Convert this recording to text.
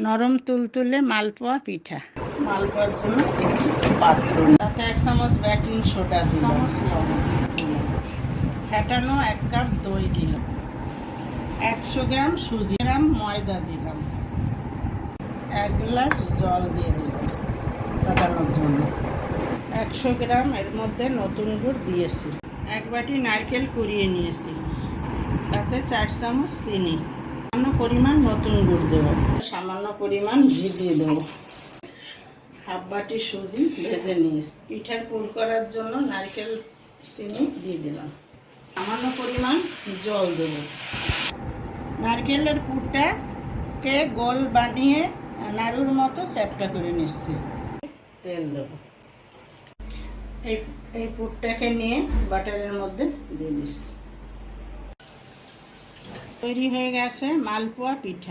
নরম তুলতুলে মালপোয়া পিঠা। মালপোয়ার জন্য একটি পাত্র, তাতে 1 চামচ বেকিং সোডা, 1 চামচ লবণ, ফেটানো 1 কাপ দই দিলাম, 100 গ্রাম সুজি, গ্রাম ময়দা দিলাম, 1 গ্লাস জল দিয়ে দিলাম ফেটানোর জন্য, 100 গ্রাম এর মধ্যে নতুন গুড় দিয়েছি, 1 বাটি নারকেল কুড়িয়ে নিয়েছি, তাতে 4 চামচ চিনি, সামান্য পরিমাণ নতুন গুড় দেব, সামান্য পরিমাণ ঘি দিয়ে দেবো, 1/2 বাটি সুজি ভেজে নিয়েছি, পিঠার পুর করার জন্য নারকেল চিনি দিয়ে দিলাম, সামান্য পরিমাণ জল দেব, নারকেলের পুরটাকে গোল বানিয়ে নাড়ুর মতো চ্যাপ্টা করে নিচ্ছি, তেল দেব, এই পুরটাকে নিয়ে বাটারের মধ্যে দিয়ে দিচ্ছি। তৈরি হয়ে গেছে মালপোয়া পিঠা।